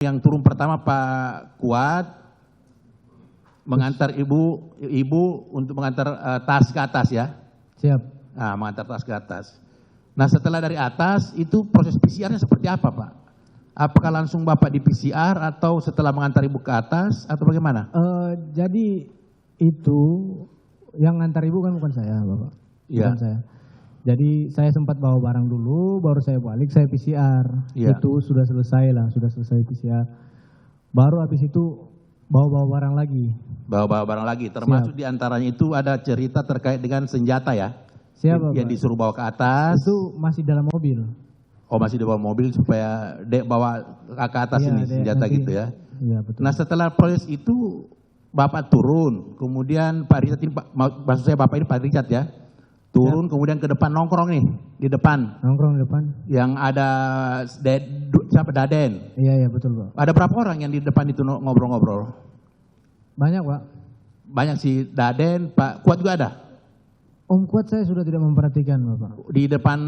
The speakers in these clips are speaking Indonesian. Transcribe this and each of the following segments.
Yang turun pertama Pak Kuat mengantar ibu untuk mengantar tas ke atas ya. Siap. Nah, mengantar tas ke atas. Nah, setelah dari atas itu proses PCR-nya seperti apa, Pak? Apakah langsung Bapak di PCR atau setelah mengantar ibu ke atas atau bagaimana? Jadi itu yang ngantar ibu kan bukan saya, Bapak. Iya. Bukan saya. Jadi saya sempat bawa barang dulu, baru saya balik, saya PCR. Iya. Itu sudah selesai lah, sudah selesai PCR. Baru habis itu bawa barang lagi. Bawa barang lagi, termasuk diantaranya itu ada cerita terkait dengan senjata ya? Siapa, yang Pak? disuruh bawa ke atas. Itu masih dalam mobil. Oh, masih di bawah mobil supaya Dek bawa ke atas Iya, ini Dek, senjata nanti. gitu ya? Iya, betul. Nah, setelah proses itu Bapak turun, kemudian Pak Richard ini, maksud saya Bapak ini Pak Richard ya, turun kemudian ke depan nongkrong nih, di depan. Nongkrong di depan? Yang ada siapa, Daden. Iya, betul, Pak. Ada berapa orang yang di depan itu ngobrol-ngobrol? Banyak, Pak. Banyak si Daden, Pak Kuat juga ada? Om Kuat saya sudah tidak memperhatikan, Bapak. Di depan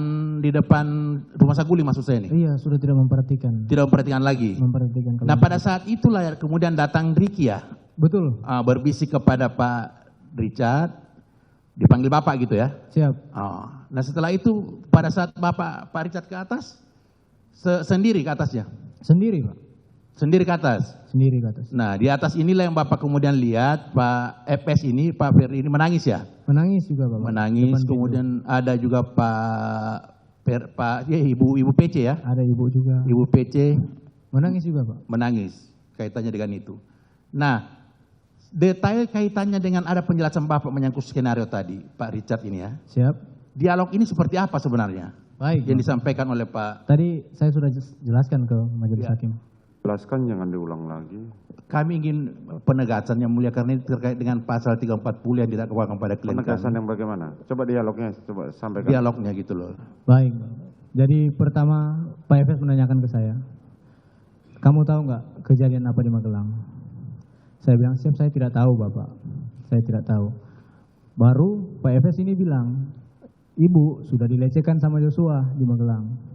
rumah Saguling maksud saya nih? Iya, sudah tidak memperhatikan. Tidak memperhatikan lagi? Memperhatikan. Nah, pada saat itulah ya, kemudian datang Ricky ya? Betul. Berbisik kepada Pak Richard, dipanggil Bapak gitu ya? Siap. Nah, setelah itu pada saat Pak Richard ke atas, sendiri ke atasnya? Sendiri, Pak. Sendiri ke atas? Sendiri ke atas. Nah, di atas inilah yang Bapak kemudian lihat Pak FS ini, Pak Ferry ini menangis ya? Menangis juga, Bapak. Menangis, Depan kemudian ada juga Ibu PC ya? ada ibu juga. Ibu PC Menangis juga, Pak. menangis kaitannya dengan itu. Nah, detail kaitannya dengan ada penjelasan Bapak menyangkut skenario tadi, Pak Richard ini ya. Siap. Dialog ini seperti apa sebenarnya? Baik. Yang Pak. disampaikan oleh Pak. Tadi saya sudah jelaskan ke majelis Ya. hakim. Jelaskan, jangan diulang lagi. Kami ingin penegasan yang mulia karena ini terkait dengan pasal 340 yang didakwakan pada klien Penegasan kami. yang bagaimana? Coba dialognya, coba sampaikan. Dialognya gitu loh. Baik, Pak. Jadi pertama Pak Efes menanyakan ke saya, kamu tahu nggak kejadian apa di Magelang? Saya bilang, siap, saya tidak tahu, Bapak. Saya tidak tahu. Baru Pak Efes ini bilang, ibu sudah dilecehkan sama Joshua di Magelang.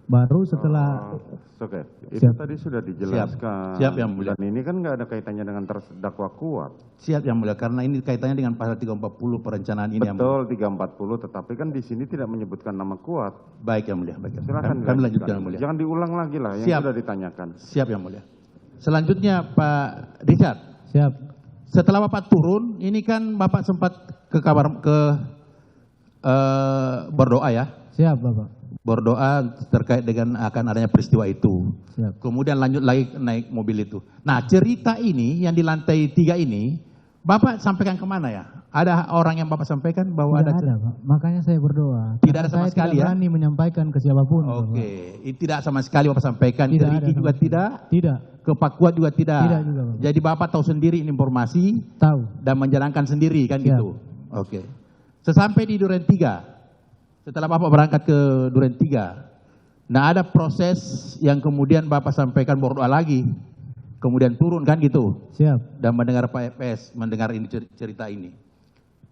Baru setelah Oke, itu Siap. tadi sudah dijelaskan. Siap, Yang Mulia. Dan ini kan nggak ada kaitannya dengan terdakwa Kuat. Siap yang mulia karena ini kaitannya dengan pasal 340 perencanaan ini yang mulia. Betul, 340, tetapi kan di sini tidak menyebutkan nama Kuat. Baik yang mulia, baik. Silakan Kami lanjutkan yang mulia. Jangan diulang lagi lah yang Siap. sudah ditanyakan. Siap yang mulia. Selanjutnya Pak Richard. siap. Setelah Bapak turun, ini kan Bapak sempat berdoa ya. Siap, Bapak. Berdoa terkait dengan akan adanya peristiwa itu. Siap. Kemudian lanjut lagi naik mobil itu. Nah, cerita ini yang di lantai 3 ini, Bapak sampaikan kemana ya? Ada orang yang Bapak sampaikan bahwa Tidak ada, Pak. Makanya saya berdoa. Tidak ada sama Saya sekali tidak ya? berani menyampaikan ke siapapun. Bapak. Oke, tidak sama sekali Bapak sampaikan. Tidak Ke ada Ricky sama juga sekali. tidak, Tidak. ke Pak Kuat juga tidak. Tidak juga, Bapak. Jadi Bapak tahu sendiri informasi Tahu. dan menjalankan sendiri kan Siap. gitu. Oke. Sesampai di Duren 3, setelah Bapak berangkat ke Duren 3, nah ada proses yang kemudian Bapak sampaikan berdoa lagi, kemudian turun kan gitu, Siap. dan mendengar Pak FS, mendengar ini cerita ini.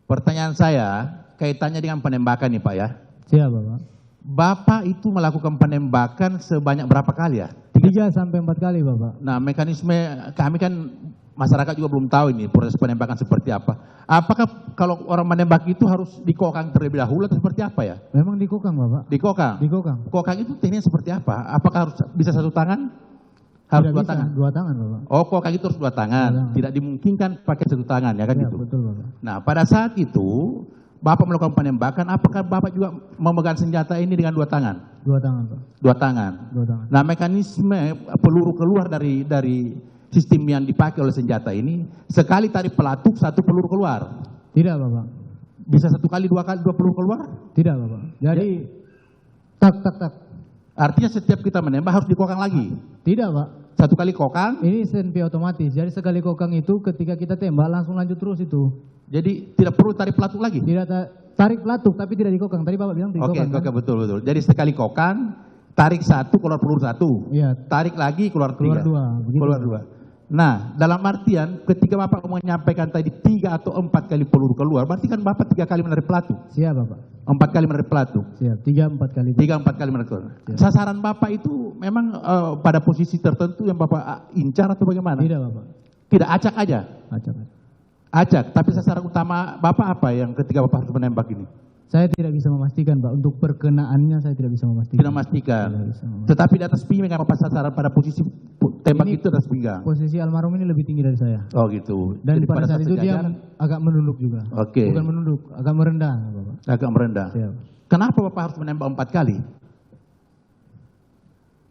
Pertanyaan saya, kaitannya dengan penembakan nih Pak ya. Siap, Bapak. Bapak itu melakukan penembakan sebanyak berapa kali ya? 3 sampai 4 kali, Bapak. Nah, mekanisme kami kan masyarakat juga belum tahu ini proses penembakan seperti apa. Apakah kalau orang menembak itu harus dikokang terlebih dahulu atau seperti apa ya? Memang dikokang, Bapak. Dikokang? Dikokang. Kokang itu tekniknya seperti apa? Apakah harus bisa satu tangan? Harus Tidak dua bisa, tangan? 2 tangan, Bapak. Oh, kokang itu harus 2 tangan. Dua tangan. Tidak dimungkinkan pakai satu tangan ya kan Ya, gitu. betul, Bapak. Nah, pada saat itu Bapak melakukan penembakan, apakah Bapak juga memegang senjata ini dengan 2 tangan? 2 tangan, Pak. 2 tangan. 2 tangan. Nah, mekanisme peluru keluar dari sistem yang dipakai oleh senjata ini, sekali tarik pelatuk, 1 peluru keluar. Tidak, Bapak. Bisa 1 kali, 2 kali, 2 peluru keluar? Tidak, Bapak. Jadi tak. Artinya setiap kita menembak harus dikokang lagi. Tidak, Pak. 1 kali kokang, Ini standby otomatis. Jadi sekali kokang itu ketika kita tembak langsung lanjut terus itu. jadi tidak perlu tarik pelatuk lagi. Tidak tarik pelatuk tapi tidak dikokang. Tadi Bapak bilang Oke, dikokang. kan? betul. Jadi sekali kokang, tarik 1, keluar peluru 1. Iya. Tarik lagi, keluar 3. Keluar 2. Begitu. Keluar 2. Nah, dalam artian ketika Bapak menyampaikan tadi 3 atau 4 kali peluru keluar, berarti kan Bapak 3 kali menarik pelatu. Siap Bapak. 4 kali menarik pelatu. Siap, 3-4 kali. 3-4 kali menarik pelatu. Sasaran Bapak itu memang pada posisi tertentu yang Bapak incar atau bagaimana? Tidak Bapak. Tidak, acak aja? Acak. Acak, tapi sasaran utama Bapak apa yang ketika Bapak harus menembak ini? Saya tidak bisa memastikan Pak, untuk perkenaannya saya tidak bisa memastikan. Tidak memastikan. Tetapi di atas pinggang Bapak sasaran pada posisi tembak Ini itu atas pinggang. Posisi almarhum ini lebih tinggi dari saya. Oh gitu. Dan Jadi pada saat itu dia sejajar, agak menunduk juga. Oke. Bukan menunduk, agak merendah Bapak. agak merendah. Siap. Kenapa Bapak harus menembak 4 kali?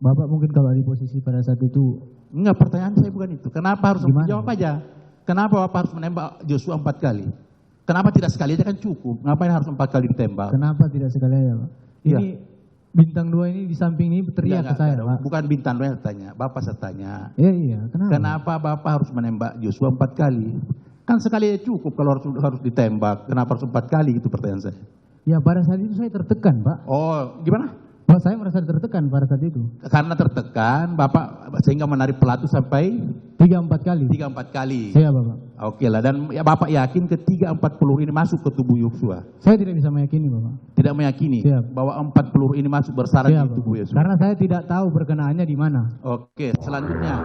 Bapak mungkin kalau di posisi pada saat itu, Enggak, pertanyaan saya bukan itu. Kenapa harus Gimana? jawab aja? Kenapa Bapak harus menembak Joshua 4 kali? Kenapa tidak sekali aja kan cukup? Ngapain harus 4 kali ditembak? kenapa tidak sekali aja Pak? Iya. Ini bintang 2 ini di samping ini teriak ke saya Pak. Bukan bintang saya tanya, Bapak saya tanya. Iya, kenapa? Kenapa Bapak harus menembak Joshua 4 kali? Kan sekali aja cukup kalau harus ditembak. Kenapa harus 4 kali? Itu pertanyaan saya. Ya pada saat itu saya tertekan Pak. Oh, gimana? Pak, saya merasa tertekan pada saat itu. Karena tertekan, Bapak sehingga menarik pelatu sampai 3-4 kali. 3-4 kali. Siap Bapak. Oke lah, dan ya Bapak yakin ketiga 4 peluru ini masuk ke tubuh Yosua? Saya tidak bisa meyakini Bapak. Tidak meyakini Siap. bahwa 4 peluru ini masuk bersarang Siap, di tubuh Bapak. Yosua? Karena saya tidak tahu perkenaannya di mana. Oke, selanjutnya.